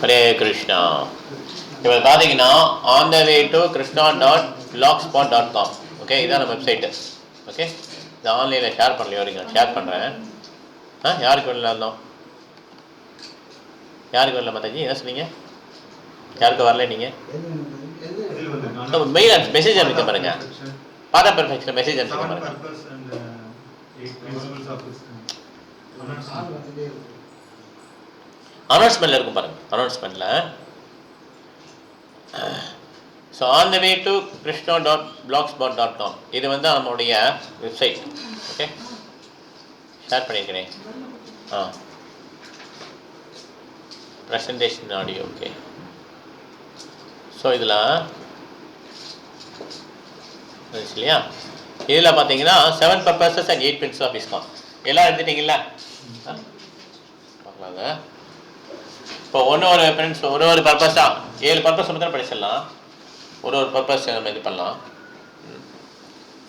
ஹரே கிருஷ்ணா. இப்போ பார்த்தீங்கன்னா on the way to krishna.blogspot.com. Okay, இதான் நம்ம வெப்சைட்டு. ஓகே, இது ஆன்லைனில் ஷேர் பண்ணலையோ வரைக்கும் ஷேர் பண்ணுறேன். யாருக்கு வரல இருந்தோம்? யாருக்கு வரல மாதாஜி? என்ன சொன்னீங்க? யாருக்கு வரல? நீங்கள் மெயில் மெசேஜ் அனுப்பிக்க பாருங்க. பாதா பெர்ஃபெக்ஷன் மெசேஜ் அனுப்பிக்க பாருங்க. அனௌன்ஸ்மெண்ட்டில் இருக்கும் பாருங்க. அனௌன்ஸ்மெண்ட்டில் so on the way to krishna.blogspot.com இது வந்து நம்மளுடைய வெப்சைட். ஓகே, ஷேர் பண்ணியிருக்கிறேன். Presentation audio. ஓகே, ஸோ இதில் இல்லையா, இதில் பார்த்தீங்கன்னா 7 purposes and 8 principles of ISKCON எல்லாம் எடுத்துட்டீங்களா? பார்க்கலாங்க. இப்போ ஒரு ஃப்ரெண்ட்ஸ் ஒரு பர்பஸாக 7 பர்பஸ் மட்டும் படிச்சிடலாம். ஒரு பர்பஸ் நம்ம இது பண்ணலாம்.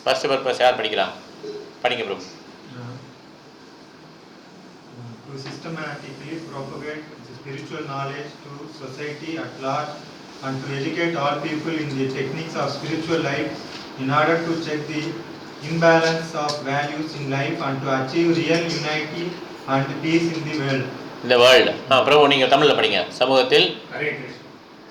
ஃபர்ஸ்ட் பர்பஸ் யார் படிக்கிறா? படிங்க bro. To systematically propagate spiritual knowledge to society at large and to educate all people in the techniques of spiritual life in order to check the imbalance of values in life and to achieve real unity and peace in the world. இந்த world. பிரபு நீங்கள் தமிழில் படிங்க. சமூகத்தில்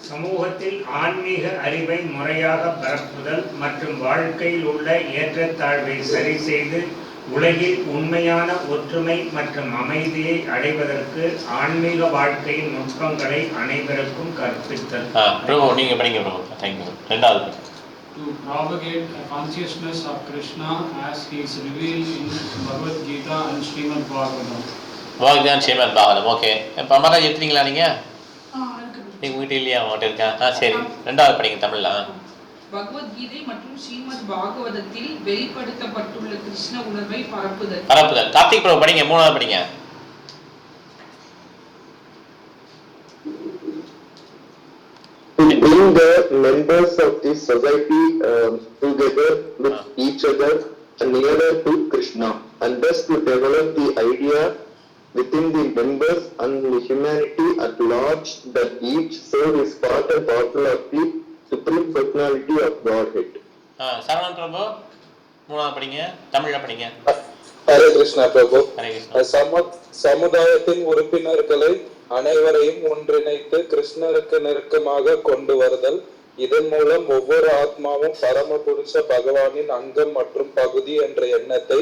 சமூகத்தில் ஆன்மீக அறிவை முறையாக பரப்புதல் மற்றும் வாழ்க்கையில் உள்ள ஏற்றத்தாழ்வை சரி செய்து உலகில் உண்மையான ஒற்றுமை மற்றும் அமைதியை அடைவதற்கு ஆன்மீக வாழ்க்கையின் நுட்பங்களை அனைவருக்கும் கற்பித்தல். பிரபு நீங்கள் படிங்க பிரபு. தேங்க்யூ. ரெண்டாவது, to propagate a consciousness of Krishna as he is revealed in Bhagavad Gita and Srimad Bhagavatam. வாக்தான் ஸ்ரீமத் பாகவதம். ஓகே, இப்போ மாதாஜி எடுத்துறீங்களா நீங்கள்? நீங்கள் வீட்டு இல்லையா? அவங்கள்ட்ட இருக்கா? சரி, ரெண்டாவது படிங்க தமிழில். பகவத்கீதை மற்றும் ஸ்ரீமத் பாகவதத்தில் வெளிப்படுத்தப்பட்டுள்ள கிருஷ்ண உணர்வை பரப்புதல். கார்த்திக் பிரபு படிங்க. மூணாவது படிங்க. To bring the members of the society together with each other and nearer to Krishna, and thus to develop the idea within the members and the humanity at large that each soul is part and parcel of the Supreme Personality of Godhead. Saravanan பிரபு மூணாவது படிங்க. தமிழில் படிங்க. ஹரே கிருஷ்ணா பிரபு. ஹரே கிருஷ்ணா. சமுதாயத்தின் உறுப்பினர்களை அனைவரையும் ஒன்றிணைத்து கிருஷ்ணருக்கு நெருக்கமாக கொண்டு வருதல். இதன் மூலம் ஒவ்வொரு ஆத்மாவும் பரமபுருஷ பகவானின் அங்கம் மற்றும் பகுதி என்ற எண்ணத்தை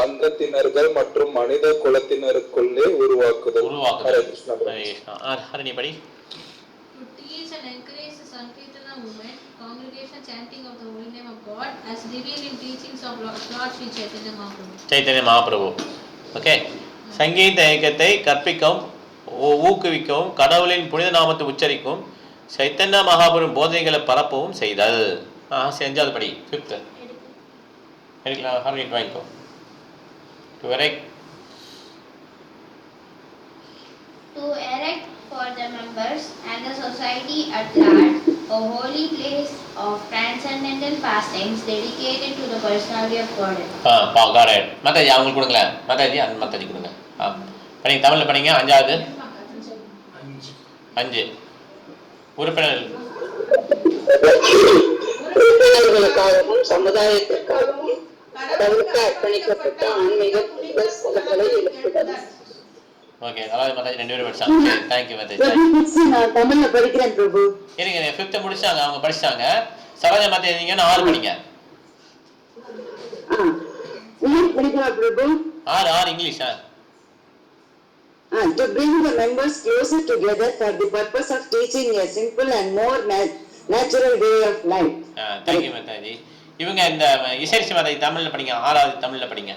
அங்கத்தினர்கள் மற்றும் மனித குலத்தினருக்குள்ளே உருவாக்குதல். ஹரே கிருஷ்ணா. ஹரணி படி. To teach and encourage the Sankirtana movement, congregation chanting of the holy name of God as revealed in teachings of Lord Sri Chaitanya Mahaprabhu. Chaitanya Mahaprabhu. Okay, சங்கீத இயக்கத்தை கற்பிக்கவும் ஊக்குவிக்கவும் கடவுளின் புனித நாமத்தை உச்சரிக்கும் சைத்தன்ய மகாபுரம் போதனைகளை பரப்பவும் செய்தல். அஞ்சாவது படி. 5th எடுக்கலாம். ஹரணி வாங்கிக்கோ. To erect for the members and the society at large a holy place of transcendental pastimes dedicated to the personality of God. Godhead. Mataji அவங்களுக்கு கொடுங்களேன். மாதாஜி அந்த மாதாஜி கொடுங்க. படிங்க. தமிழில் படிங்க. அஞ்சாவது 5 உறுப்பினர்களுக்காகவும் சமுதாயத்திற்காகவும் கடவுளுக்கு அர்ப்பணிக்கப்பட்ட ஆன்மீக புனிதஸ்தலங்களை எழுப்புதல். ஓகே, அதாவது மாதாஜி 2 பேரும் படிச்சாங்க. தேங்க்யூ மாதாஜி. நான் தமிழ்ல படிக்கிறேன் பிரபு. இருங்க, 5th முடிச்சாங்க, அவங்க படிச்சாங்க. சரோஜா மாதாஜி நீங்க 6 படிங்க. படிக்கலாம் பிரபு. 6 English. To bring the members closer together for the purpose of teaching a simple and more natural way of life. Thank you Mataji. இவங்க இந்த இசைரிசி மாதாஜி தமிழ்ல படிங்க. 6வது தமிழ்ல படிங்க.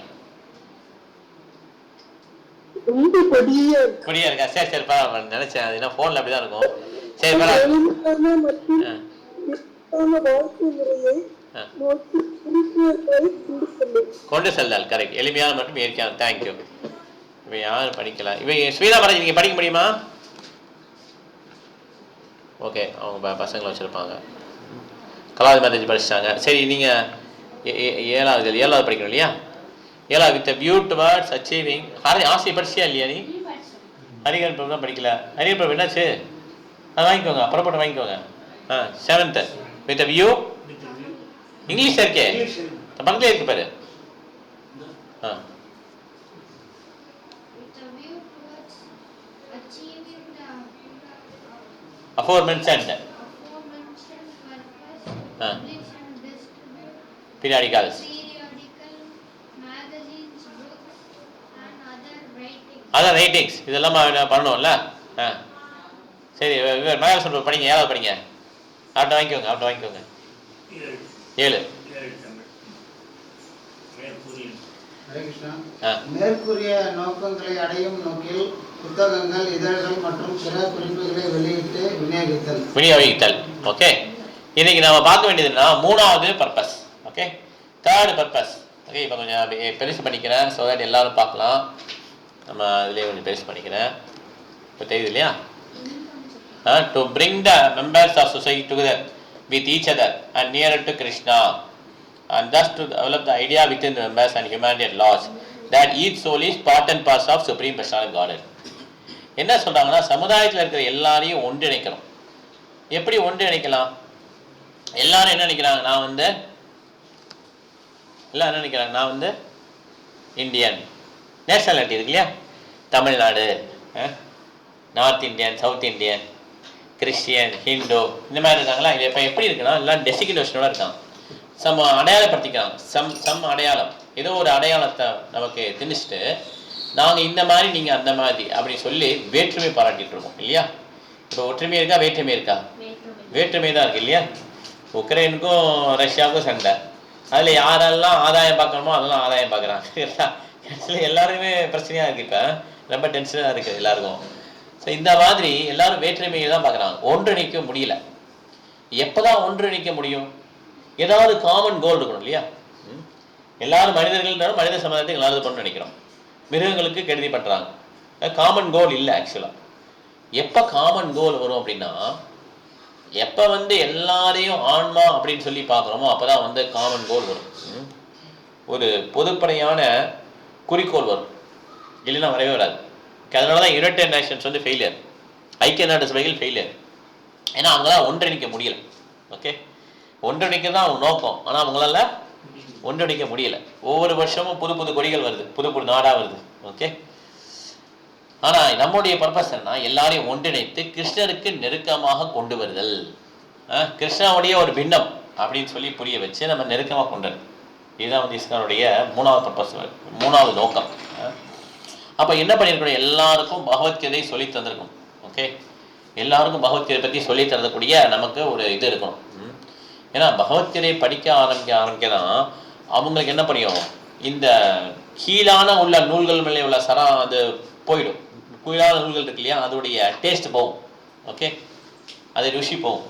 ரொம்ப கொடியா இருக்கா? சரி சரி, பரவாயில்ல. நினைச்சேன் அது என்ன போன்ல அப்படிதான் இருக்கும். சரி பரவாயில்ல. கொண்டு செல்தல். கரெக்ட். எளிமையான மற்றும் இயற்கையான. தேங்க்யூ. இவன் யாரும் படிக்கல. இவன் ஸ்வீதா மாதாஜி நீங்கள் படிக்க முடியுமா? ஓகே, அவங்க பசங்களை வச்சுருப்பாங்க. கலாவதி மாதாஜி படிச்சிட்டாங்க. சரி, நீங்கள் 7வது படிக்கணும் இல்லையா? 7வது வித் வியூ டுவர்ட்ஸ் அச்சீவிங். ஆசியை படிச்சியா இல்லையா நீ? ஹரிகரன் பிரபு தான் படிக்கல. ஹரிகரன் பிரபு என்னாச்சு? அது வாங்கிக்கோங்க, புறப்பட்டு வாங்கிக்கோங்க. 7th வித் வியூ இங்கிலீஷ் இருக்கே, பக்கத்துல இருக்கு பாரு. aforementioned periodicals, other writings இதெல்லாம் பண்ணணும்ல. சரி, மேலே சொல்ற படிங்க, ஏதாவது படிங்க. அவட்ட வாங்கிக்கோங்க. 7. மேற்கூறிய நோக்கங்களை அடையும் நோக்கில் புத்தகங்கள், இதழ்கள் மற்றும் பிற குறிப்புகளை விநியோகித்தல். ஓகே, இன்னைக்கு நாம பார்க்க வேண்டியதுன்னா 3வது purpose. Okay, 3rd purpose. Okay, இப்போ கொஞ்சம் பெருசு பண்ணிக்கிறேன் ஸோ தட் எல்லாரும் பார்க்கலாம். நம்ம இதுலேயே கொஞ்சம் பெருசு பண்ணிக்கிறேன். இப்போ தெரியுது இல்லையா? To bring the members of society together with each other and nearer to Krishna, and thus to develop the idea within the members and humanity at large that each soul is part and parcel of Supreme Personality of Godhead. என்ன சொல்றாங்கன்னா, சமுதாயத்தில் இருக்கிற எல்லாரையும் ஒன்றிணைக்கணும். எப்படி ஒன்றிணைக்கலாம்? எல்லாரும் என்ன நினைக்கிறாங்க, நான் வந்து இந்தியன் நேஷனாலிட்டி இருக்கு இல்லையா, Tamil Nadu, north Indian, south Indian, Christian, Hindu, இந்த மாதிரி இருக்காங்களா? இது இப்போ எப்படி இருக்குன்னா, எல்லாம் டெசிக்னேஷனோட இருக்காங்க. அடையாளப்படுத்திக்கிறாங்க. அடையாளம், ஏதோ ஒரு அடையாளத்தை நமக்கு திணிச்சுட்டு நாங்கள் இந்த மாதிரி நீங்கள் அந்த மாதிரி அப்படி சொல்லி வேற்றுமை பாராட்டிட்டு இருக்கோம் இல்லையா? இப்போ ஒற்றுமை இருக்கா, வேற்றுமை இருக்கா? வேற்றுமை தான் இருக்கு இல்லையா? உக்ரைனுக்கும் ரஷ்யாவுக்கும் சண்டை, அதில் யாரெல்லாம் ஆதாயம் பார்க்கணுமோ அதெல்லாம் ஆதாயம் பார்க்குறாங்க. எல்லாருமே பிரச்சனையாக இருக்குது. இப்போ ரொம்ப டென்ஷனாக இருக்குது எல்லாருக்கும். ஸோ இந்த மாதிரி எல்லாரும் வேற்றுமையை தான் பார்க்குறாங்க, ஒன்றிணைக்க முடியல. எப்போதான் ஒன்றிணைக்க முடியும்? ஏதாவது காமன் கோல் இருக்கணும் இல்லையா? எல்லாரும் மனிதர்கள், மனித சமுதாயத்தை எல்லாரும் பண்ண நினைக்கிறோம். மிருகங்களுக்கு கெடுதி பண்ணுறாங்க, காமன் கோல் இல்லை. ஆக்சுவலாக எப்போ காமன் கோல் வரும் அப்படின்னா, எப்போ எல்லாரையும் ஆன்மா அப்படின்னு சொல்லி பார்க்குறோமோ அப்போ தான் காமன் கோல் வரும். ஒரு பொதுப்படையான குறிக்கோள் வரும், இல்லைன்னா வரவே வராது. அதனால தான் யுனைடெட் நேஷன்ஸ் ஃபெயிலியர், ஐக்கிய நாடு சபைகள் ஃபெயிலியர். ஏன்னா அவங்களால ஒன்றிணைக்க முடியல. ஓகே, ஒன்றிணைக்க தான் அவங்க நோக்கம், ஆனால் அவங்களால ஒன்றிணைக்க முடியல. ஒவ்வொரு வருஷமும் புது புது கொடிகள் வருது, புது புது நாடாக வருது. ஓகே, ஆனால் நம்முடைய பர்பஸ் என்ன? எல்லாரையும் ஒன்றிணைத்து கிருஷ்ணருக்கு நெருக்கமாக கொண்டு வருதல். கிருஷ்ணாவுடைய ஒரு பின்னம் அப்படின்னு சொல்லி புரிய வச்சு நம்ம நெருக்கமாக கொண்டு வருது. இதுதான் இஸ்கானுடைய 3வது பர்பஸ், 3வது நோக்கம். அப்போ என்ன பண்ணியிருக்கணும்? எல்லாருக்கும் பகவத்கீதை சொல்லி தந்திருக்கணும். ஓகே, எல்லாருக்கும் பகவத்கீதை பற்றி சொல்லி தரக்கூடிய நமக்கு ஒரு இது இருக்கணும். ஏன்னா பகவத்கீதை படிக்க ஆரம்பிக்க தான் அவங்களுக்கு என்ன பண்ணியும், இந்த கீழான உள்ள நூல்கள் மேலே உள்ள அது போயிடும். கீழான நூல்கள் இருக்கு இல்லையா, அதோடைய டேஸ்ட் போகும். ஓகே, அது ருசி போகும்.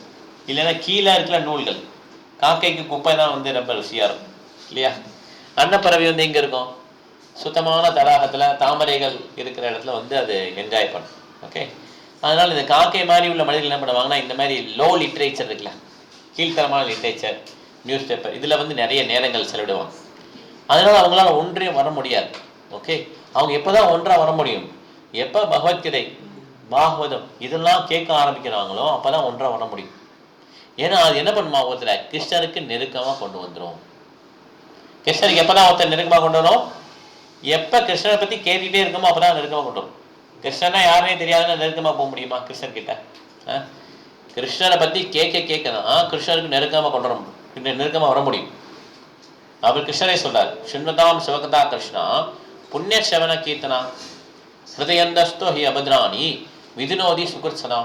இல்லைன்னா கீழே இருக்கிற நூல்கள், காக்கைக்கு குப்பை தான் ரொம்ப ருசியாக இருக்கும் இல்லையா? அன்னப்பறவை எங்கே இருக்கும்? சுத்தமான தடாகத்தில் தாமரைகள் இருக்கிற இடத்துல அது என்ஜாய் பண்ணும். ஓகே, அதனால் இந்த காக்கை மாதிரி உள்ள மனிதர்கள் என்ன பண்ணுவாங்கன்னா, இந்த மாதிரி லோ லிட்ரேச்சர் இருக்குல்ல, கீழ்த்தரமான லிட்ரேச்சர், நியூஸ் பேப்பர், இதில் நிறைய நேரங்கள் செலவிடுவாங்க. அதனால் அவங்களால ஒன்றே வர முடியாது. ஓகே, அவங்க எப்போ தான் ஒன்றாக வர முடியும்? எப்போ பகவத்கீதை, பாகவதம் இதெல்லாம் கேட்க ஆரம்பிக்கிறாங்களோ அப்போ தான் ஒன்றாக வர முடியும். ஏன்னா அது என்ன பண்ணுமா, ஒருத்தர் கிருஷ்ணருக்கு நெருக்கமாக கொண்டு வந்துடும். கிருஷ்ணருக்கு எப்போ தான் ஒருத்தர் நெருக்கமாக கொண்டு வரும்? எப்போ கிருஷ்ணரை பற்றி கேட்டுக்கிட்டே இருக்கமோ அப்போ தான் நெருக்கமாக கொண்டு வரும். கிருஷ்ணனா யாருனே தெரியாதுன்னு நெருக்கமாக போக முடியுமா கிருஷ்ணர்கிட்ட? கிருஷ்ணரை பற்றி கேட்க தான் கிருஷ்ணருக்கு நெருக்கமாக வர முடியும். அவர் கிருஷ்ணரே சொல்றார், சுண்வதாம் சிவகதா கிருஷ்ணா புண்ணிய சவன கீர்த்தனா ஹிருதயந்தஸ்தோ ஹி அபத்ராணி விதுனோதி சுகிருத்சனா.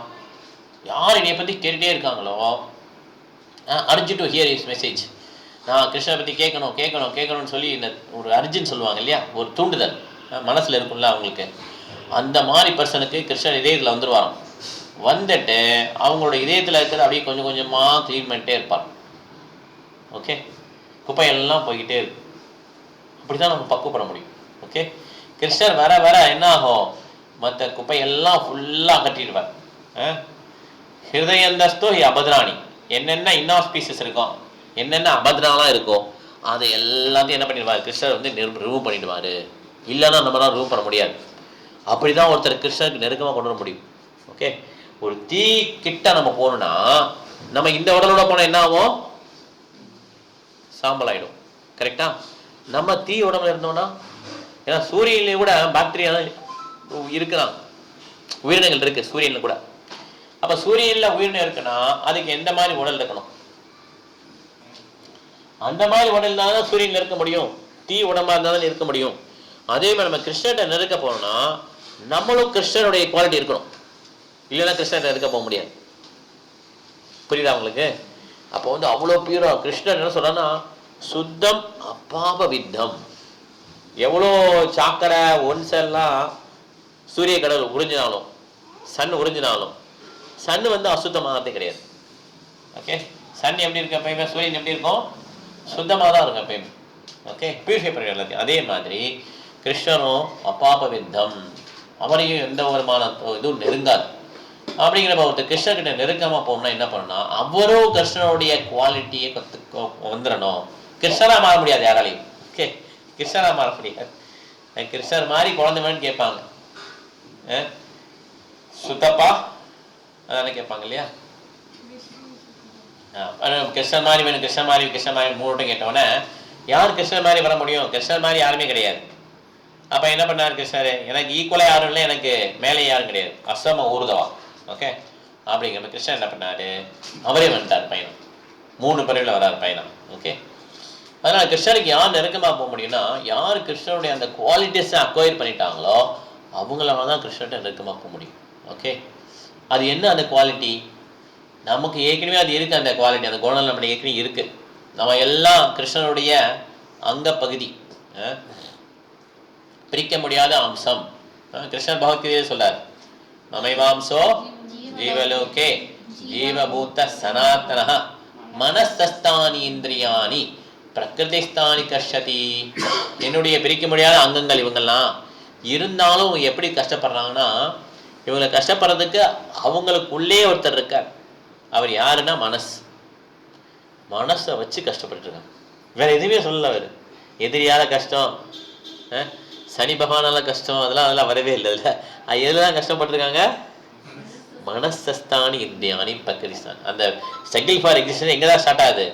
யார் என்னை பற்றி கேட்டுகிட்டே இருக்காங்களோ, அர்ஜு டு ஹியர் இஸ் மெசேஜ், நான் கிருஷ்ணரை பற்றி கேட்கணும்னு சொல்லி இந்த ஒரு அர்ஜுன் சொல்லுவாங்க இல்லையா, ஒரு தூண்டுதல் மனசில் இருக்கும்ல அவங்களுக்கு. அந்த மாதிரி பர்சனுக்கு கிருஷ்ணர் இதயத்தில் வந்துடுவாராம். வந்துட்டு அவங்களோட இதயத்தில் இருக்கிறது அப்படியே கொஞ்சம் கொஞ்சமாக க்ளீன் பண்ணிட்டே இருப்பார். ஓகே, குப்பையெல்லாம் போய்கிட்டே இருக்கு. அப்படி தான் நம்ம பக்குவப்பட முடியும். ஓகே, கிருஷ்ணர் வர என்ன ஆகும், மற்ற குப்பையெல்லாம் ஃபுல்லாக கட்டிடுவார். ஹிருதயந்தஸ்தோ அபத்ராணி, என்னென்ன இன்னாஸ்பீசஸ் இருக்கும், என்னென்ன அபத்ராலாம் இருக்கும், அதை எல்லாத்தையும் என்ன பண்ணிடுவார் கிருஷ்ணர் ரிமூவ் பண்ணிடுவார். இல்லைன்னா நம்மளால் ரிமூவ் பண்ண முடியாது. அப்படி தான் ஒருத்தர் கிருஷ்ணருக்கு நெருக்கமாக கொண்டு வர முடியும். ஓகே, ஒரு தீ கிட்ட நம்ம போகணும்னா நம்ம இந்த உடலோட போனால் என்ன ஆகும்? சாம்பல் ஆயிடும். கரெக்டா? நம்ம தீ உடம்புல இருந்தோம்னா, ஏன்னா சூரியன்லேயே கூட பாக்டீரியா இருக்கிறான், உயிரினங்கள் இருக்கு சூரியன்ல கூட. அப்ப சூரியன்ல உயிரினம் இருக்குன்னா அதுக்கு எந்த மாதிரி உடல் இருக்கணும்? அந்த மாதிரி உடல் தான் சூரியன்ல இருக்க முடியும். தீ உடம்பா இருந்தாலும் இருக்க முடியும். அதே மாதிரி நம்ம கிருஷ்ணர்கிட்ட நெருக்க போனோம்னா நம்மளும் கிருஷ்ணருடைய குவாலிட்டி இருக்கணும். இல்லைன்னா கிருஷ்ணர்கிட்ட நெருக்க போக முடியாது. புரியுதா உங்களுக்கு? அப்போ வந்து அவ்வளோ பியூரா கிருஷ்ணர் என்ன சொல்றான்னா சுத்தம் அப்பாப வித்தம். எவ்வளோ சாக்கடை ஒன்செல்லாம் சூரிய கடல் உறிஞ்சினாலும் சன் உறிஞ்சினாலும் சன் வந்து அசுத்தமாகறதே கிடையாது. ஓகே, சன் எப்படி இருக்கு எப்பயுமே, சூரியன் எப்படி இருக்கும்? சுத்தமாக தான் இருக்கும் எப்பயுமே. ஓகே, பியூரிஃபை பண்ணி எல்லாத்தையும். அதே மாதிரி கிருஷ்ணரும் அப்பாப வித்தம், அவரையும் எந்த விதமான இதுவும் நெருங்காது. அப்படிங்கிறப்ப ஒருத்தர் கிருஷ்ணர்கிட்ட நெருக்கமாக போகணும்னா என்ன பண்ணணும்னா அவரும் கிருஷ்ணனுடைய குவாலிட்டியை வந்துடணும். கிருஷ்ணராக மாற முடியாது யாராலையும். ஓகே, கிருஷ்ணராக மாற முடியாது. கிருஷ்ணர் மாதிரி குழந்தை வேணும்னு கேட்பாங்க, சுத்தப்பா அதானே கேட்பாங்க இல்லையா? கிருஷ்ணர் மாதிரி வேணும், கிருஷ்ணர் மாதிரி, கிருஷ்ணர் மாதிரி மூணு கேட்டோன்னே யார் கிருஷ்ணர் மாதிரி வர முடியும்? கிருஷ்ணர் மாதிரி யாருமே கிடையாது. அப்போ என்ன பண்ணார் கிருஷ்ணர்? எனக்கு ஈக்குவலாக யாரும் இல்லை, எனக்கு மேலே யாரும் கிடையாது, அசம ஊர்தவா. ஓகே, அப்படிங்கிற கிருஷ்ணன் என்ன பண்ணாரு? அவரே வந்துட்டார் பயணம். 3 பிறவியில் வராரு பயணம். ஓகே, அதனால கிருஷ்ணருக்கு யார் நெருக்கமாக போக முடியும்னா யார் கிருஷ்ணனுடைய அந்த குவாலிட்டிஸை அக்வயர் பண்ணிட்டாங்களோ அவங்களால தான் கிருஷ்ணர்கிட்ட நெருக்கமாக போக முடியும். ஓகே, அது என்ன அந்த குவாலிட்டி? நமக்கு ஏற்கனவே அது இருக்குது. அந்த குவாலிட்டி, அந்த குணம் நம்ம ஏற்கனவே இருக்குது. நம்ம எல்லாம் கிருஷ்ணனுடைய அங்க பகுதி, பிரிக்க முடியாத அம்சம். கிருஷ்ணன் பகவத்கீதையே சொல்றார், மமைவாம்சோ ஜீவலோகே ஜீவபூத சனாத்தன மனஸ்தானி இந்திரியாணி பிரகிருதிஸ்தானி கஷ்யதி. என்னுடைய பிரிக்க முடியாத அங்கங்கள் இவங்கெல்லாம் இருந்தாலும் எப்படி கஷ்டப்படுறாங்கன்னா இவங்களை கஷ்டப்படுறதுக்கு அவங்களுக்குள்ளே ஒருத்தர் இருக்கார். அவர் யாருன்னா மனசு. மனசை வச்சு கஷ்டப்பட்டு இருக்காங்க. வேற எதுவுமே சொல்லல. அவர் எதிரியால கஷ்டம், சனி பகவானால கஷ்டம், அதெல்லாம் வரவே இல்லை. எதுலாம் கஷ்டப்பட்டுருக்காங்க? மனஸ்தானி இந்தியானி பிரகிருதிஸ்தான். அந்த ஸ்ட்ரகிள் ஃபார் எக்ஸிஸ்டன்ஸ் எங்கே தான் ஸ்டார்ட் ஆகுது?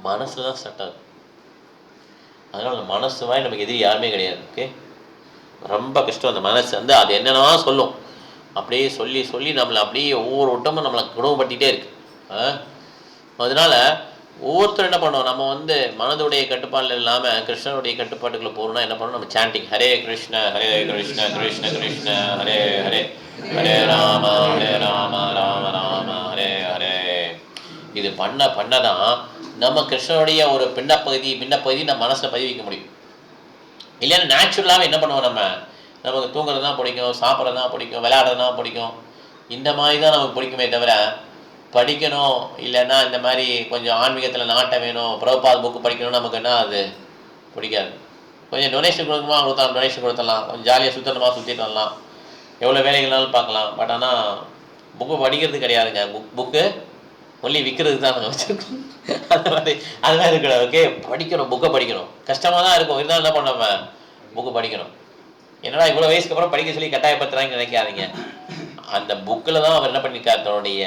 மனசுல தான் ஸ்டார்ட் ஆகுது. அதனால மனசு மாதிரி நமக்கு எதிரி யாருமே கிடையாது. ஓகே, ரொம்ப கஷ்டம். அந்த மனசு வந்து அது என்னென்னா சொல்லும், அப்படியே சொல்லி சொல்லி நம்மளை அப்படியே ஒவ்வொரு வட்டமும் நம்மளை குணப்படுத்திட்டே இருக்கு. அதனால ஒவ்வொருத்தரும் என்ன பண்ணுவோம், நம்ம வந்து மனதுடைய கட்டுப்பாடு இல்லாமல் கிருஷ்ணனுடைய கட்டுப்பாட்டுக்குள்ள போகணும்னா என்ன பண்ணணும்? நம்ம சாண்டிங் ஹரே கிருஷ்ண ஹரே கிருஷ்ண கிருஷ்ண கிருஷ்ண ஹரே ஹரே ஹரே ராம ராம ராம ஹரே ஹரே. இது பண்ணதான் நம்ம கிருஷ்ணனுடைய ஒரு பின்னப்பகுதி நம்ம மனசில் பதிவிக்க முடியும். இல்லைன்னா நேச்சுரலாகவே என்ன பண்ணுவோம், நமக்கு தூங்குறது தான் பிடிக்கும், சாப்பிட்றது தான் பிடிக்கும், விளையாடுறது தான் பிடிக்கும். இந்த மாதிரி தான் நமக்கு பிடிக்குமே தவிர படிக்கணும் இல்லைன்னா இந்த மாதிரி கொஞ்சம் ஆன்மீகத்தில் நாட்டம் வேணும், பிரபுபாத் புக்கு படிக்கணும்னு நமக்கு என்ன அது பிடிக்காது. கொஞ்சம் டொனேஷன் கொடுக்கணுமா கொடுத்தாலும் டொனேஷன் கொடுத்துடலாம், கொஞ்சம் ஜாலியாக சுற்றணுமா சுற்றிட்டு வரலாம், எவ்வளோ வேலைகள்னாலும் பார்க்கலாம். பட் ஆனால் புக்கு படிக்கிறது கிடையாதுங்க. புக்கு ஒன்லி விற்கிறதுக்கு தான் நாங்கள் வச்சுருக்கோம். அது மாதிரி இருக்கக்கூடாது. ஓகே, படிக்கணும், புக்கை படிக்கணும். கஷ்டமாக தான் இருக்கும், இருந்தாலும் என்ன பண்ணோம், புக்கு படிக்கணும். என்னடா இவ்வளோ வயசுக்கு அப்புறம் படிக்க சொல்லி கட்டாயப்படுத்துறாங்கன்னு நினைக்காதீங்க. அந்த புக்கில் தான் அவர் என்ன பண்ணியிருக்கார், தன்னுடைய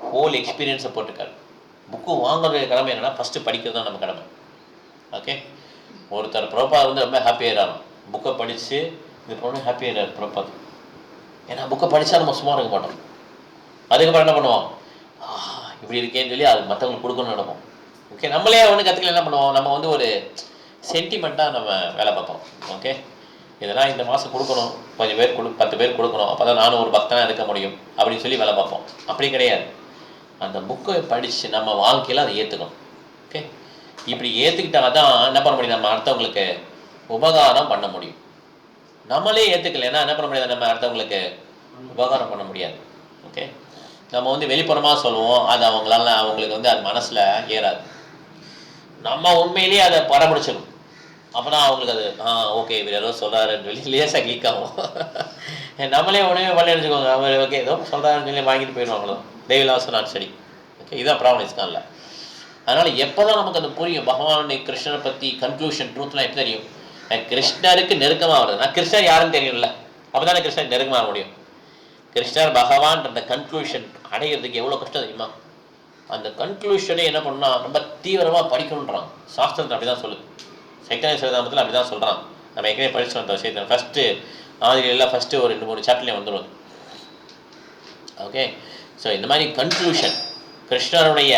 ஹோல் எக்ஸ்பீரியன்ஸை போட்டிருக்காரு. புக்கு வாங்குற கடமை என்னன்னா ஃபஸ்ட்டு படிக்கிறது தான் நம்ம கடமை. ஓகே, ஒருத்தர் பிரபாத் வந்து ரொம்ப ஹாப்பியாகிறாரும், புக்கை படித்து இது பண்ணணும், ஹாப்பியாகிறார் பிரபாத். ஏன்னா புக்கை படித்தா நம்ம சும்மா இருக்க மாட்டோம். அதுக்கப்புறம் என்ன பண்ணுவோம், இப்படி இருக்கேன்னு சொல்லி அது மற்றவங்களுக்கு கொடுக்கணும்னு நடக்கும். ஓகே, நம்மளே ஒன்று கற்றுக்கல என்ன பண்ணுவோம், நம்ம வந்து ஒரு சென்டிமெண்ட்டாக நம்ம வேலை பார்ப்போம். ஓகே, இதெல்லாம் இந்த மாதம் கொடுக்கணும், கொஞ்சம் பேர் 10 பேர் கொடுக்கணும், அப்போ தான் நானும் ஒரு பக்தனாக இருக்க முடியும் அப்படின்னு சொல்லி வேலை பார்ப்போம். அப்படி கிடையாது. அந்த புக்கை படித்து நம்ம வாழ்க்கையில் அதை ஏற்றுக்கணும். ஓகே, இப்படி ஏற்றுக்கிட்டால் தான் என்ன பண்ண முடியும், நம்ம அடுத்தவங்களுக்கு உபகாரம் பண்ண முடியும். நம்மளே ஏற்றுக்கலைன்னா என்ன பண்ண முடியாது, நம்ம அடுத்தவங்களுக்கு உபகாரம் பண்ண முடியாது. ஓகே, நம்ம வந்து வெளிப்புறமாக சொல்லுவோம், அது அவங்களுக்கு வந்து அது மனசில் ஏறாது. நம்ம உண்மையிலேயே அதை பரம்பிடிச்சிடும். அப்போ தான் அவங்களுக்கு அது ஓகே இவர் ஏதோ சொல்கிறாருன்னு சொல்லி லேசாக கிளிக் ஆகும். நம்மளே உடனே பண்ணி எடுத்துக்கோங்க, அவர் ஓகே ஏதோ சொல்கிறாருன்னு சொல்லி வாங்கிட்டு போயிடுவாங்களோ. they will also not study. Okay, இதுதான் ப்ராப்ளம் இஸ்கான்ல. அதனால் எப்போ தான் நமக்கு அது புரியும், பகவானுடைய கிருஷ்ணரை பற்றி கன்க்ளூஷன் ட்ரூத்லாம் எப்போ தெரியும், கிருஷ்ணருக்கு நெருக்கமாக வருது. நான் கிருஷ்ணர் யாருன்னு தெரியும்ல, அப்போ தானே கிருஷ்ணருக்கு நெருக்கமாக முடியும். கிருஷ்ணர் பகவான் அந்த கன்க்ளூஷன் அடைகிறதுக்கு எவ்வளோ கஷ்டம் தெரியுமா? அந்த கன்க்ளூஷனே என்ன பண்ணா ரொம்ப தீவிரமாக படிக்கணுன்றான். சாஸ்திரத்தில் அப்படி தான் சொல்லுது. சைத்தன்ய சரிதாமத்தில் அப்படி தான் சொல்கிறான். நம்ம ஏற்கனவே படிச்சு வந்த விஷயத்தில் ஃபஸ்ட்டு ஆதியிலாம் ஃபஸ்ட்டு ஒரு 2-3 சாப்டர்லேயே வந்துடும். ஓகே, ஸோ இந்த மாதிரி கன்க்ளூஷன் கிருஷ்ணருடைய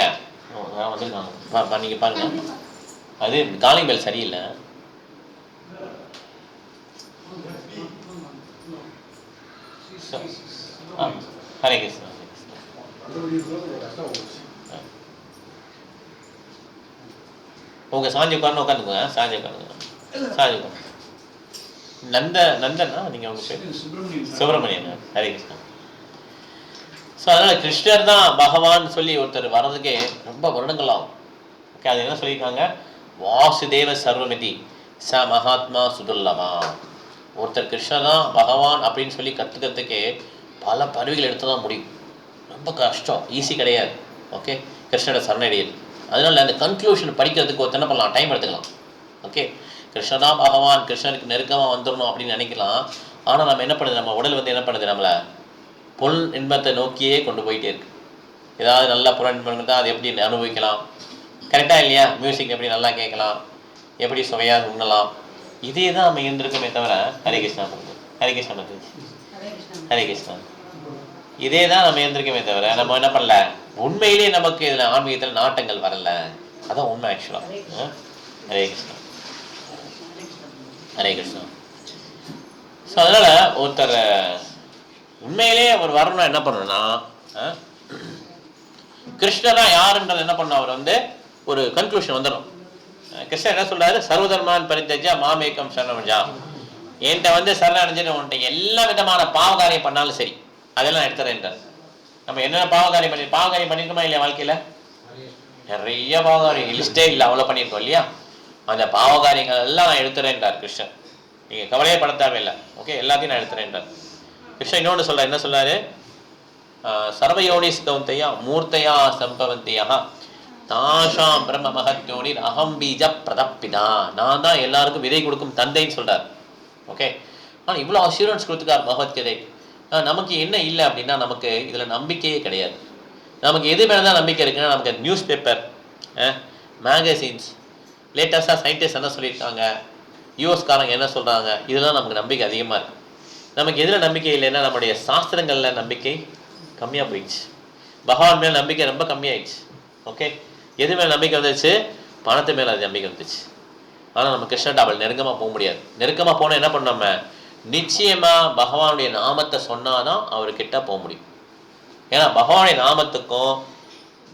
வந்துருக்காங்க. நீங்கள் பாருங்க, அது காலிங் பெல் சரியில்லை. ஹரே கிருஷ்ணா. உங்க சாஞ்சி உட்கார்ந்து உட்காந்துக்குங்க. சாஞ்சி உட்காந்துங்க. சாஞ்சி உட்காந்து நந்தனா நீங்கள் உங்கள் பேர் சுப்பிரமணியன். ஹரே கிருஷ்ணா. ஸோ அதனால் கிருஷ்ணர் தான் பகவான் சொல்லி ஒருத்தர் வர்றதுக்கே ரொம்ப வருடங்கள் ஆகும். ஓகே, அது என்ன சொல்லியிருக்காங்க? வாசுதேவ சர்வமிதி ச மகாத்மா சுதுல்லமா. ஒருத்தர் கிருஷ்ணர் தான் பகவான் அப்படின்னு சொல்லி கற்றுக்கிறதுக்கே பல பருவிகள் எடுத்து தான் முடியும். ரொம்ப கஷ்டம், ஈஸி கிடையாது. ஓகே, கிருஷ்ணரோட சரணடையது. அதனால அந்த கன்க்ளூஷன் படிக்கிறதுக்கு ஒருத்தர் என்ன பண்ணலாம், டைம் எடுத்துக்கலாம். ஓகே, கிருஷ்ணர் தான் பகவான், கிருஷ்ணருக்கு நெருக்கமாக வந்துடணும் அப்படின்னு நினைக்கலாம். ஆனால் நம்ம என்ன பண்ணுது, நம்ம உடல் என்ன பண்ணுது, நம்மளை புல் இன்பத்தை நோக்கியே கொண்டு போயிட்டே இருக்கு. ஏதாவது நல்ல புலன் இன்பம் தான் அது எப்படி அனுபவிக்கலாம், கரெக்டாக இல்லையா? மியூசிக் எப்படி நல்லா கேட்கலாம், எப்படி சுவையாக உண்ணலாம், இதே தான் நம்ம இருந்திருக்கோமே தவிர. ஹரே கிருஷ்ணா. ஹரே கிருஷ்ணா. ஹரே கிருஷ்ணா. இதே தான் நம்ம இருந்திருக்கோமே தவிர நம்ம என்ன பண்ணல, உண்மையிலே நமக்கு இதில் ஆன்மீகத்தில் நாட்டங்கள் வரல. அதான் உண்மை ஆக்சுவலாக. ஹரே கிருஷ்ணா. ஹரே கிருஷ்ணா. ஸோ அதனால் ஒருத்தர் உண்மையிலே அவர் வரணும் என்ன பண்ணணும்னா, கிருஷ்ணர் தான் யாருன்றது என்ன பண்ணணும், அவர் ஒரு கன்க்ளூஷன் வந்துடும். கிருஷ்ணர் என்ன சொல்றாரு, சர்வதர்மான் பரித்தஜ்ய மாமேகம் சரணமஞ்சா. என்கிட்ட சரணடைஞ்சு உன்கிட்ட எல்லா விதமான பாவகாரியம் பண்ணாலும் சரி அதெல்லாம் எடுத்துறேன்றார். நம்ம என்னென்ன பாவகாரியம் பண்ணியிருக்கோமா இல்லையா? வாழ்க்கையில் நிறைய பாவகாரியம் லிஸ்டே இல்லை, அவ்வளோ பண்ணியிருக்கோம் இல்லையா? அந்த பாவகாரியங்கள் எல்லாம் நான் எடுத்துறேன்றார் கிருஷ்ணன். நீங்கள் கவலையே பட தேவையில்லை. ஓகே, எல்லாத்தையும் நான் எடுத்துறேன்றார் கிருஷ்ணன். இன்னொன்று சொல்கிறார், என்ன சொல்றாரு? சர்வயோனிஸ் கௌந்தையா மூர்த்தையா சம்பவந்தியா தாஷாம் பிரம்ம மகத்யோனி அகம் பீஜ பிரதப்பிதா. நான் தான் எல்லாருக்கும் விதை கொடுக்கும் தந்தைன்னு சொல்றார். ஓகே, ஆனால் இவ்வளோ அஷூரன்ஸ் கொடுத்துக்கார் பகவத்கீதை. நமக்கு என்ன இல்லை அப்படின்னா, நமக்கு இதில் நம்பிக்கையே கிடையாது. நமக்கு எது மேலே தான் நம்பிக்கை இருக்குன்னா, நமக்கு நியூஸ் பேப்பர், மேகசின்ஸ், லேட்டஸ்டாக சயின்டிஸ்ட் என்ன சொல்லியிருக்காங்க, யூஎஸ்காரங்க என்ன சொல்கிறாங்க, இதெல்லாம் நமக்கு நம்பிக்கை அதிகமாக இருக்குது. நமக்கு எதில் நம்பிக்கை இல்லைன்னா, நம்முடைய சாஸ்திரங்களில் நம்பிக்கை கம்மியாக போயிடுச்சு. பகவான் மேலே நம்பிக்கை ரொம்ப கம்மியாயிடுச்சு. ஓகே, எது மேலே நம்பிக்கை வந்துச்சு? பணத்து மேலே அது நம்பிக்கை வந்துச்சு. ஆனால் நம்ம கிருஷ்ணன் அவள் நெருக்கமாக போக முடியாது. நெருக்கமாக போனால் என்ன பண்ணோம், நம்ம நிச்சயமாக பகவானுடைய நாமத்தை சொன்னாதான் அவர்கிட்ட போக முடியும். ஏன்னா பகவானுடைய நாமத்துக்கும்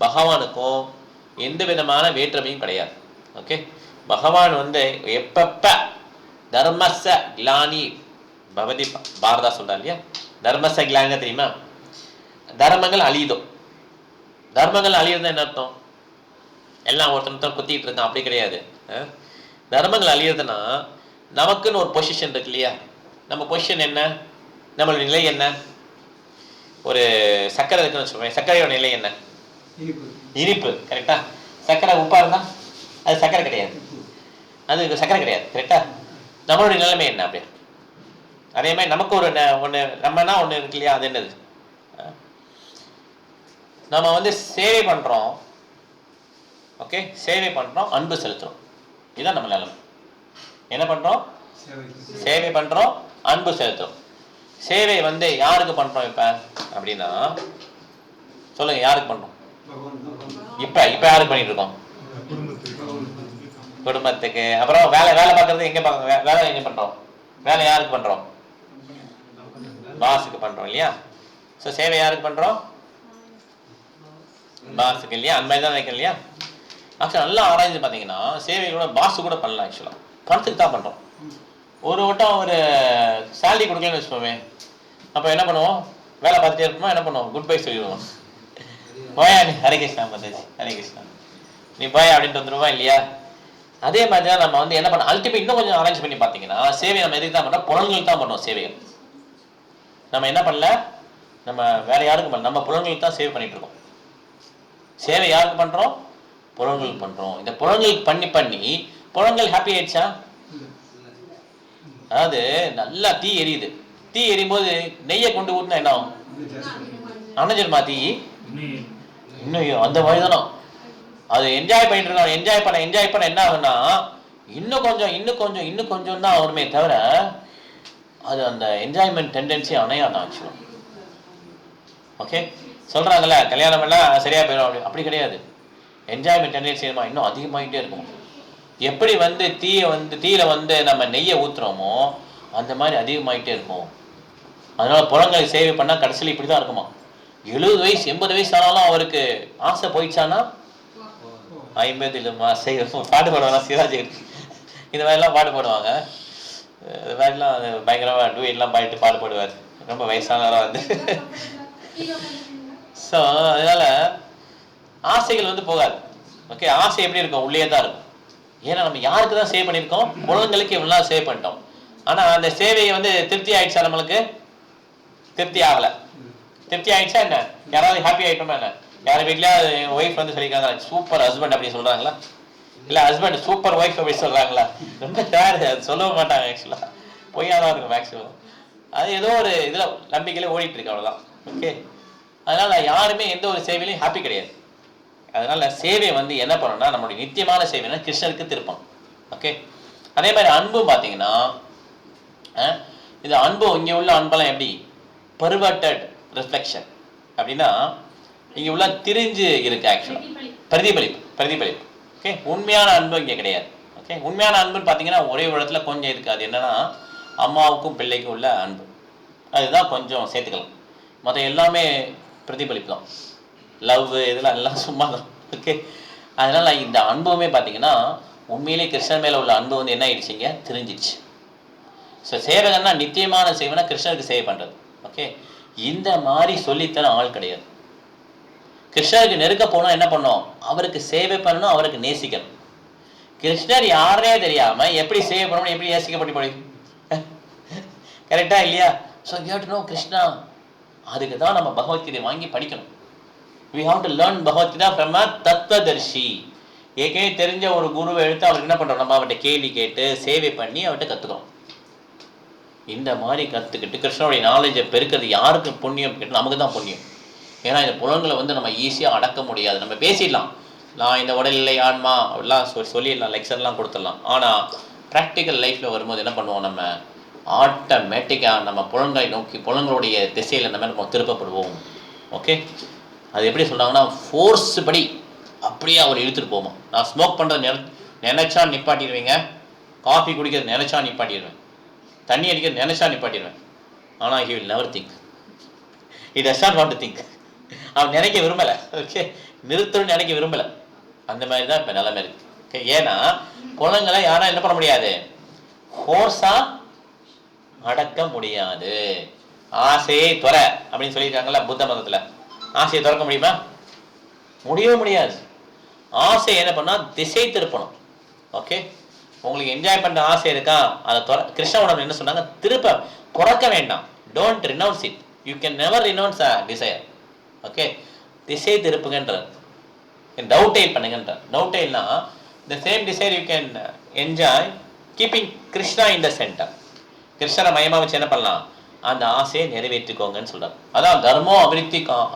பகவானுக்கும் எந்த விதமான வேற்றுமையும் கிடையாது. ஓகே, பகவான் எப்பப்ப தர்மச கிளானி பவதி பாரதா சொல்றார் இல்லையா? தர்மச கிளானி தெரியுமா? தர்மங்கள் அழியுதோ. தர்மங்கள் அழியுறதுன்னா என்ன அர்த்தம்? எல்லாம் ஒருத்தன் குத்திட்டு இருக்கான், அப்படி கிடையாது. தர்மங்கள் அழியுறதுன்னா நமக்குன்னு ஒரு பொசிஷன் இருக்கு இல்லையா? நம்ம பொசிஷன் என்ன, நம்மளுடைய நிலை என்ன? ஒரு சர்க்கரை இருக்குன்னு வச்சுக்கோங்க, சர்க்கரையோட நிலை என்ன? இனிப்பு. கரெக்டா? சர்க்கரை உப்பா இருந்தா அது சர்க்கரை கிடையாது, அது சர்க்கரை கிடையாது. கரெக்டா? நம்மளுடைய நிலைமை என்ன? அப்படியே அதே மாதிரி நமக்கு ஒரு ஒன்று நம்மனா ஒன்று இருக்கு இல்லையா? அது என்னது? நம்ம சேவை பண்ணுறோம். ஓகே, சேவை பண்ணுறோம், அன்பு செலுத்துகிறோம். இதுதான் நம்ம நிலைமை. என்ன பண்ணுறோம்? சேவை பண்ணுறோம், அன்பு செலுத்துகிறோம். சேவை யாருக்கு பண்ணுறோம் இப்போ அப்படின்னா, சொல்லுங்கள், யாருக்கு பண்ணுறோம்? இப்போ யாருக்கு பண்ணிட்டு இருக்கோம்? குடும்பத்துக்கு. அப்புறம் வேலை பார்க்குறது எங்கே பார்க்க, வேலை எங்கே பண்ணுறோம்? வேலை யாருக்கு பண்ணுறோம்? பாஸுக்கு பண்ணுறோம் இல்லையா? ஸோ சேவை யாருக்கு பண்ணுறோம்? பாஸுக்கு இல்லையா? அந்த மாதிரி தான் நினைக்கிறோம் இல்லையா? ஆக்சுவலாக நல்லா ஆராய்ச்சி பார்த்தீங்கன்னா சேவை கூட பாஸு கூட பண்ணலாம். ஆக்சுவலாக பணத்துக்கு தான் பண்ணுறோம். ஒரு வட்டம் ஒரு சேலரி கொடுக்கலன்னு வச்சுப்போமே, அப்போ என்ன பண்ணுவோம்? வேலை பார்த்துட்டே இருப்போமா? என்ன பண்ணுவோம்? குட் பை சொல்லிடுவோம். போயா நீ, ஹரே கிருஷ்ணா பந்தாச்சு, ஹரே கிருஷ்ணா, நீ போயா அப்படின்ட்டு வந்துடுவா இல்லையா? அதே மாதிரி தான் நம்ம என்ன பண்ணோம், அல்டிமேட் இன்னும் கொஞ்சம் அரேஞ்ச் பண்ணி பார்த்தீங்கன்னா சேவை நம்ம எதுக்கு தான் பண்ணுறோம்? புலன்களுக்கு தான் பண்ணுவோம் சேவைகள். நம்ம என்ன பண்ணல, நம்ம வேற யாருக்கும் பண்ணல, நம்ம புலன்களுக்கு தான் சேவை பண்ணிட்டு இருக்கோம். சேவை யாருக்கு பண்ணுறோம்? புலன்களுக்கு பண்ணுறோம். இந்த புலன்களுக்கு பண்ணி புலன்கள் ஹாப்பி ஆயிடுச்சா? அதாவது நல்லா தீ எரியுது, தீ எரியும்போது நெய்யை கொண்டு ஊற்றினா என்ன ஆகும்? அணைஞ்சிருமா தீ? இன்னும் அந்த மாதிரி தானோ அது என்ஜாய் பண்ணிட்டு இருக்கோம். என்ஜாய் பண்ண என்ன ஆகுன்னா இன்னும் கொஞ்சம் தான் வருமே தவிர அது அந்த என்ஜாய்மெண்ட் டெண்டன்சி அணையாதான் ஆக்சுவலாக. ஓகே, சொல்கிறாங்கல்ல கல்யாணம் எல்லாம் சரியாக போயிடும், அப்படி கிடையாது. என்ஜாய்மெண்ட் டெண்டன்சி இன்னும் அதிகமாகிட்டே இருக்கும். எப்படி தீயில நம்ம நெய்யை ஊற்றுறோமோ அந்த மாதிரி அதிகமாகிட்டே இருக்கும். அதனால புலங்களை சேவை பண்ணால் கடைசியில் இப்படி தான் இருக்குமா. 70 வயசு 80 வயசு ஆனாலும் அவருக்கு ஆசை போயிடுச்சானா 50 பாட்டு பாடுவாங்க. சிவாஜி இந்த மாதிரிலாம் பாட்டு பாடுவாங்க. இது மாதிரிலாம் பயங்கரமாக டூயட்லாம் பாடிட்டு பாட்டு பாடுவார். ரொம்ப வயசானவராக ஸோ அதனால ஆசைகள் போகாது. ஓகே, ஆசை எப்படி இருக்கும்? உள்ளே தான் இருக்கும். ஏன்னா நம்ம யாருக்கு தான் சேவ் பண்ணியிருக்கோம்? புலங்களுக்கு இவ்வளோ சேவ் பண்ணிட்டோம். ஆனால் அந்த சேவையை திருப்தி ஆயிடுச்சா? நம்மளுக்கு திருப்தி ஆகலை. திருப்தி ஆயிடுச்சா என்ன? யாராவது ஹாப்பி ஆகிட்டோமா என்ன? யார் வீட்லையாவது ஒய்ஃப் சொல்லியிருக்காங்க சூப்பர் ஹஸ்பண்ட் அப்படி சொல்கிறாங்களா? இல்லை ஹஸ்பண்ட் சூப்பர் ஒய்ஃப் அப்படி சொல்கிறாங்களா? ரொம்ப ரேர். அது சொல்லவே மாட்டாங்க ஆக்சுவலாக. பொய்யா தான் இருக்கும் மேக்ஸிமம். அது ஏதோ ஒரு இதில் நம்பிக்கையிலே ஓடிட்டு இருக்கு, அவ்வளோதான். ஓகே, அதனால் யாருமே எந்த ஒரு சேவையிலையும் ஹாப்பி கிடையாது. அதனால் சேவை என்ன பண்ணணும்னா நம்மளுடைய நித்தியமான சேவைனா கிருஷ்ணருக்கு திருப்பம். ஓகே, அதே மாதிரி அன்பும் பார்த்தீங்கன்னா இந்த அன்பு இங்கே உள்ள அன்பெல்லாம் எப்படி பர்வர்டட் ரிஃப்ளெக்ஷன் அப்படின்னா இங்கே உள்ள திரிஞ்சு இருக்கு ஆக்சுவலாக. பிரதிபலிப்பு. ஓகே, உண்மையான அன்பு இங்கே கிடையாது. ஓகே, உண்மையான அன்புன்னு பார்த்தீங்கன்னா ஒரே இடத்துல கொஞ்சம் இருக்குது. அது என்னன்னா அம்மாவுக்கும் பிள்ளைக்கும் உள்ள அன்பு. அதுதான் கொஞ்சம் சேர்த்துக்கலாம். மற்ற எல்லாமே பிரதிபலிப்பு தான். லவ் இதெல்லாம் எல்லாம் சும்மா தான். ஓகே, அதனால் இந்த அன்புமே பார்த்தீங்கன்னா உண்மையிலே கிருஷ்ணன் மேலே உள்ள அன்பு என்ன ஆயிடுச்சிங்க? தெரிஞ்சிடுச்சு. ஸோ சேவகன்னா நித்தியமான சேவைனா கிருஷ்ணருக்கு சேவை பண்ணுறது. ஓகே, இந்த மாதிரி சொல்லித்தர ஆள் கிடையாது. கிருஷ்ணருக்கு நெருக்க போனால் என்ன பண்ணோம்? அவருக்கு சேவை பண்ணணும், அவருக்கு நேசிக்கணும். கிருஷ்ணர் யாரே தெரியாமல் எப்படி சேவை பண்ணணும், எப்படி நேசிக்கப்பட்டு போடுது? கரெக்டா இல்லையா? So you have to know Krishna. அதுக்கு தான் நம்ம பகவத்கீதை வாங்கி படிக்கணும். We have to learn Bhagavad Gita from a தத்துவதர்ஷி. ஏற்கனவே தெரிஞ்ச ஒரு குருவை எடுத்து அவருக்கு என்ன பண்ணுறோம்? நம்ம அவர்கிட்ட கேள்வி கேட்டு சேவை பண்ணி அவர்கிட்ட கற்றுக்கிறோம். இந்த மாதிரி கற்றுக்கிட்டு கிருஷ்ணனுடைய நாலேஜை பெருக்கிறது யாருக்கு புண்ணியம் கேட்டு? நமக்கு தான் புண்ணியம். ஏன்னா இந்த புலன்களை நம்ம ஈஸியாக அடக்க முடியாது. நம்ம பேசிடலாம், நான் இந்த உடல் இல்லை ஆன்மா அப்படிலாம் சொல்லிடலாம், லெக்சர்லாம் கொடுத்துடலாம். ஆனால் ப்ராக்டிக்கல் லைஃப்பில் வரும்போது என்ன பண்ணுவோம்? நம்ம ஆட்டோமேட்டிக்காக நம்ம புலன்களை நோக்கி புலன்களுடைய திசையில் நம்ம திருப்பப்படுவோம். ஓகே, அது எப்படி சொல்கிறாங்கன்னா ஃபோர்ஸ் படி அப்படியே அவர் இழுத்துட்டு போவோம். நான் ஸ்மோக் பண்ணுறது நினைச்சா நிப்பாட்டிடுவீங்க, காஃபி குடிக்கிறது நினைச்சா நிப்பாட்டிடுவேன், தண்ணி அடிக்கிறது நினைச்சா நிப்பாட்டிடுவேன். ஆனால் he will never think. It does not want to think. அவன் நினைக்க விரும்பலை. ஓகே, நிறுத்தணும்னு நினைக்க விரும்பலை. அந்த மாதிரி தான் இப்போ நிலைமை இருக்குது. ஓகே, ஏன்னா புலன்களை யாரும் என்ன பண்ண முடியாது? ஃபோர்ஸாக அடக்க முடியாது. ஆசையை துற அப்படின்னு சொல்லியிருக்காங்கல்ல புத்த மதத்தில். ஆசையை திறக்க முடியுமா? முடியவே முடியாது. ஆசை என்ன பண்ணால் திசை திருப்பணும். ஓகே, உங்களுக்கு என்ஜாய் பண்ணுற ஆசை இருக்கா? அதை கிருஷ்ண உணர்வு என்ன சொன்னாங்க? துறக்க வேண்டாம். Don't renounce it. You can never renounce a desire. Okay, திசை திருப்புங்கன்றார். டவுட்டைல் பண்ணுங்கன்றார். டவுட்டைல்னா the same desire you can enjoy keeping Krishna in the center. கிருஷ்ணரை மையமாக வச்சு என்ன பண்ணலாம்? அந்த ஆசையை நிறைவேற்றிக்கோங்கன்னு சொல்றாரு. அதான் தர்மோ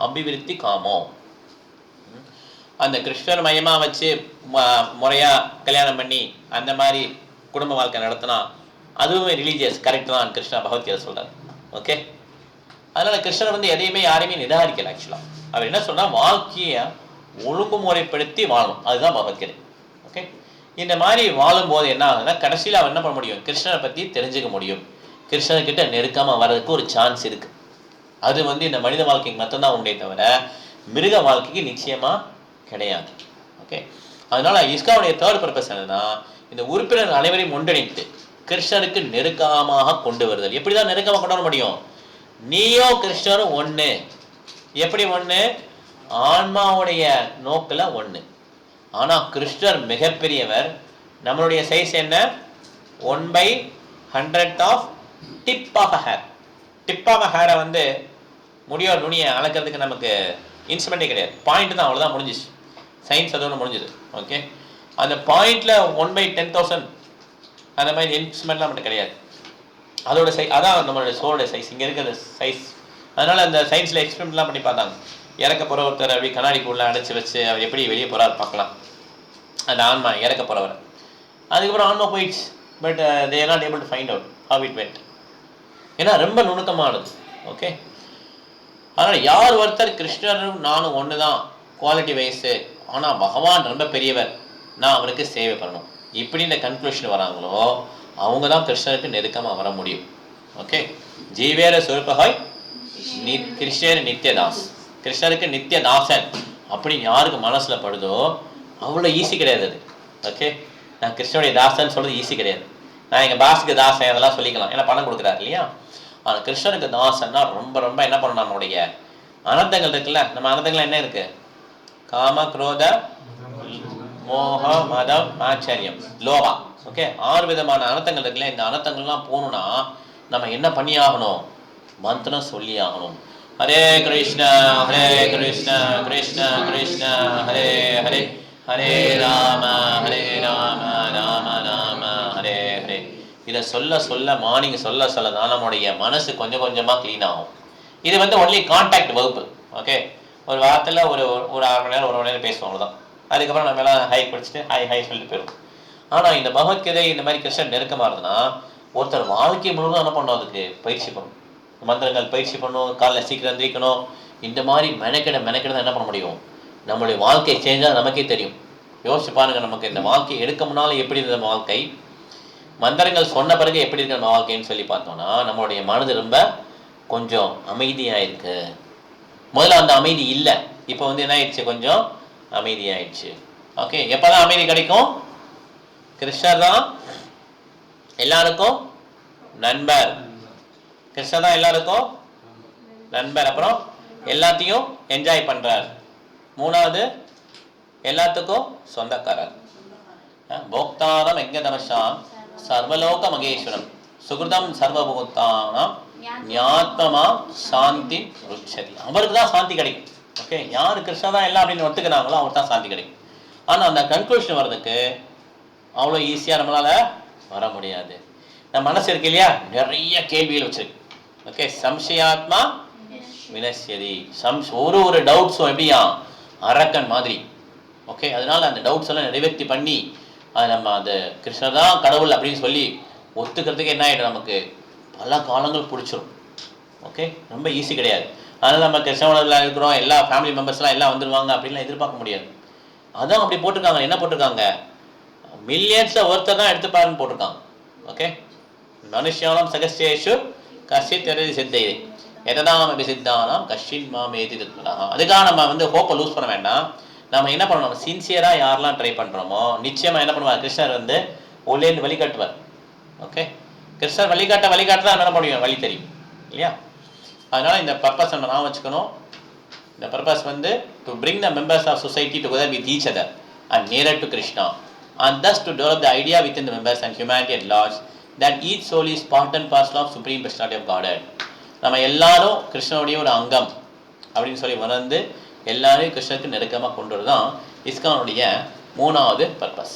அபிவிருத்தி காமோ. அந்த கிருஷ்ணர் மையமாக வச்சு முறையாக கல்யாணம் பண்ணி அந்த மாதிரி குடும்ப வாழ்க்கை நடத்தினா அதுவுமே ரிலீஜியஸ் கரெக்ட் தான் கிருஷ்ணா பகவத்கீதை சொல்கிறார். ஓகே, அதனால் கிருஷ்ணர் எதையுமே யாரையுமே நிராகரிக்கல. ஆக்சுவலாக அவர் என்ன சொன்னால் வாழ்க்கையை ஒழுங்குமுறைப்படுத்தி வாழணும். அதுதான் பகவத்கீதை. ஓகே, இந்த மாதிரி வாழும்போது என்ன ஆகுதுன்னா கடைசியில் அவர் என்ன பண்ண முடியும்? கிருஷ்ணரை பற்றி தெரிஞ்சுக்க முடியும். கிருஷ்ணர்கிட்ட நெருக்காமல் வர்றதுக்கு ஒரு சான்ஸ் இருக்குது. அது இந்த மனித வாழ்க்கைக்கு மட்டும்தான் உண்டே தவிர மிருக வாழ்க்கைக்கு நிச்சயமாக கிடையாது. ஓகே, அதனால இஸ்காவுடைய தேர்ட் பர்பஸ் என்னன்னா இந்த உறுப்பினர் அனைவரையும் ஒன்றிணைத்து கிருஷ்ணருக்கு நெருக்கமாக கொண்டு வருதல். எப்படி தான் நெருக்கமாக கொண்டு வர முடியும்? நீயோ கிருஷ்ணரும் ஒன்று. எப்படி ஒன்று? ஆன்மாவுடைய நோக்கில் ஒன்று. ஆனால் கிருஷ்ணர் மிகப்பெரியவர். நம்மளுடைய சைஸ் என்ன? 1/100 of tip of a hair. Tip of a ஹேரை முடியோ நுனியை அளக்கிறதுக்கு நமக்கு இன்ஸ்ட்ருமெண்ட்டே கிடையாது. பாயிண்ட் தான், அவ்வளோதான், முடிஞ்சிச்சு. சயின்ஸ் அதோட முடிஞ்சுது. ஓகே, அந்த பாயிண்டில் 1/10,000 அந்த மாதிரி இன்ஸ்ட்ருமெண்ட்லாம் மட்டும் கிடையாது. அதோட அதான் நம்மளோட சோலோட சைஸ், இங்கே இருக்கிற சைஸ். அதனால் அந்த சயின்ஸில் எக்ஸ்பெரிமெண்ட்லாம் பண்ணி பார்த்தாங்க. இறக்க போகிற ஒருத்தர் அப்படி கண்ணாடிக்குள்ளே அடைச்சி வச்சு அவர் எப்படி வெளியே போகிறாரு பார்க்கலாம், அந்த ஆன்மா இறக்க போகிறவர். அதுக்கப்புறம் ஆன்மா போயிடுச்சு. But they are not able to find out how it went. ஏன்னா ரொம்ப நுணுக்கமானது. ஓகே, அதனால் யார் ஒருத்தர் கிருஷ்ணரும் நானும் ஒன்று தான் குவாலிட்டி வைஸு, ஆனால் பகவான் ரொம்ப பெரியவர், நான் அவருக்கு சேவை பண்ணணும், இப்படி இந்த கன்க்ளூஷன் வராங்களோ அவங்க தான் கிருஷ்ணருக்கு நெருக்கமாக வர முடியும். ஓகே, ஜீவேர சுரூபஹாய் கிருஷ்ணர் நித்யதாஸ், கிருஷ்ணருக்கு நித்யதாசன் அப்படின்னு யாருக்கு மனசில் படுதோ அவ்வளோ ஈஸி கிடையாது அது. ஓகே, நான் கிருஷ்ணனுடைய தாசன் சொல்கிறது ஈஸி கிடையாது. நான் எங்கள் பாஸுக்கு தாசன் அதெல்லாம் சொல்லிக்கலாம், ஏன்னா பணம் கொடுக்குறாரு இல்லையா. ஆனால் கிருஷ்ணனுக்கு தாசன்னா ரொம்ப ரொம்ப என்ன பண்ணணும், நம்மளுடைய அனந்தங்கள் இருக்குல்ல, நம்ம அனந்தங்கள் என்ன இருக்குது, காம குரோத மோக மதம் ஆச்சரியம் லோகா. ஓகே, 6 விதமான அனர்த்தங்கள் இருக்குல்ல. இந்த அனர்த்தங்கள்லாம் போகணும்னா நம்ம என்ன பண்ணி ஆகணும், மந்திரம் சொல்லி ஆகணும். ஹரே கிருஷ்ணா ஹரே கிருஷ்ணா கிருஷ்ணா கிருஷ்ணா ஹரே ஹரே, ஹரே ராம ராம ராம ஹரே ஹரே. இதை சொல்ல சொல்ல மார்னிங் சொல்ல சொல்ல தான் நம்மளுடைய மனசு கொஞ்சம் கொஞ்சமாக க்ளீன் ஆகும். இது வந்து ஒன்லி கான்டாக்ட் வகுப்பு. ஓகே, ஒரு வாரத்தில் ஒரு 1/2 மணி நேரம் 1 மணி நேரம் பேசுவோம், அவ்வளோதான். அதுக்கப்புறம் நம்ம எல்லாம் ஹை படிச்சுட்டு ஹை சொல்லிட்டு போயிடும். ஆனால் இந்த பகவத்கீதை இந்த மாதிரி கிருஷ்ணன் நெருக்கமாக இருந்ததுன்னா ஒருத்தர் வாழ்க்கை முழுவதும் என்ன பண்ணணும், அதுக்கு பயிற்சி பண்ணணும், மந்திரங்கள் பயிற்சி பண்ணணும், காலையில் சீக்கிரம் எந்திரிக்கணும். இந்த மாதிரி மெனக்கிட தான் என்ன பண்ண முடியும், நம்மளுடைய வாழ்க்கை சேஞ்சாக நமக்கே தெரியும். யோசிச்சு பாருங்க, நமக்கு இந்த வாழ்க்கை எடுக்க முன்னாலும் எப்படி இருந்த நம்ம வாழ்க்கை, மந்திரங்கள் சொன்ன பிறகு எப்படி இருக்க நம்ம வாழ்க்கைன்னு சொல்லி பார்த்தோம்னா நம்மளுடைய மனது ரொம்ப கொஞ்சம் அமைதியாக இருக்கு. முதல்ல அந்த அமைதி இல்லை, இப்போ வந்து என்ன ஆயிடுச்சு, கொஞ்சம் அமைதியாயிடுச்சு. ஓகே, எப்போதான் அமைதி கிடைக்கும், கிருஷ்ணர் தான் எல்லாருக்கும் நண்பர், கிருஷ்ணர் தான் எல்லாருக்கும் நண்பர். அப்புறம் எல்லாத்தையும் என்ஜாய் பண்றார். 3வது எல்லாத்துக்கும் சொந்தக்காரர். போக்தானம் யஜ்ஞதமசாம் சர்வலோக மகேஸ்வரம் சுகிருதம் சர்வபூதானாம் ஞாத்மமா சாந்தி ருச்சதி. அவருக்கு தான் சாந்தி கிடைக்கும். ஓகே, யார் கிருஷ்ணா தான் எல்லாம் அப்படின்னு ஒத்துக்கிறாங்களோ அவருக்கு தான் சாந்தி கிடைக்கும். ஆனால் அந்த கன்க்ளூஷன் வர்றதுக்கு அவ்வளோ ஈஸியாக நம்மளால் வர முடியாது. நம்ம மனசு இருக்கு இல்லையா, நிறைய கேள்விகள் வச்சிருக்கு. ஓகே, சம்சயாத்மா வினஷ்யதி. ஒரு டவுட்ஸும் எப்படியா அரக்கன் மாதிரி. ஓகே, அதனால அந்த டவுட்ஸ் எல்லாம் நிறைவேற்றி பண்ணி அது நம்ம அந்த கிருஷ்ணர் தான் கடவுள் அப்படின்னு சொல்லி ஒத்துக்கிறதுக்கு என்ன ஆகிடும், நமக்கு பல காலங்கள் பிடிச்சிரும். ஓகே, ரொம்ப ஈஸி கிடையாது. அதனால் நம்ம கிருஷ்ணவனில் இருக்கிறோம், எல்லா ஃபேமிலி மெம்பர்ஸ்லாம் எல்லாம் வந்துடுவாங்க அப்படின்லாம் எதிர்பார்க்க முடியாது. அதான் அப்படி போட்டிருக்காங்க. என்ன போட்டிருக்காங்க, மில்லியன்ஸில் ஒருத்தர் தான் எடுத்துப்பாருன்னு போட்டிருக்காங்க. ஓகே, மனுஷானம் சகஸ்தேஷு கஷித் எரதி சித்தை எதனாம் அபிசித்தானாம் கஷின் மாமேதி தத்மனாக. அதுக்காக நம்ம வந்து ஹோப்பை லூஸ் பண்ண வேண்டாம். நம்ம என்ன பண்ணணும், சின்சியராக யாரெல்லாம் ட்ரை பண்ணுறோமோ நிச்சயமாக என்ன பண்ணுவார், கிருஷ்ணர் வந்து உள்ளேந்து வழிகாட்டுவார். ஓகே, கிருஷ்ணர் வழிகாட்ட தான் என்ன முடியும், வழி தெரியும் இல்லையா. அதனால் இந்த பர்பஸ் நம்ம நான் வச்சுக்கணும். இந்த பர்பஸ் வந்து to bring the members of society together with each other and nearer to Krishna and thus to develop the idea within the members and humanity at large that each soul is part and parcel of supreme personality of Godhead. நம்ம எல்லாரும் கிருஷ்ணனுடைய ஒரு அங்கம் அப்படின்னு சொல்லி உணர்ந்து எல்லாரையும் கிருஷ்ணனுக்கு நெருக்கமாக கொண்டு வரதான் இஸ்கானுடைய 3வது பர்பஸ்.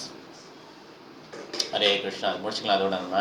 ஹரே கிருஷ்ணா. முடிச்சுக்கலாம் அதோட நம்ம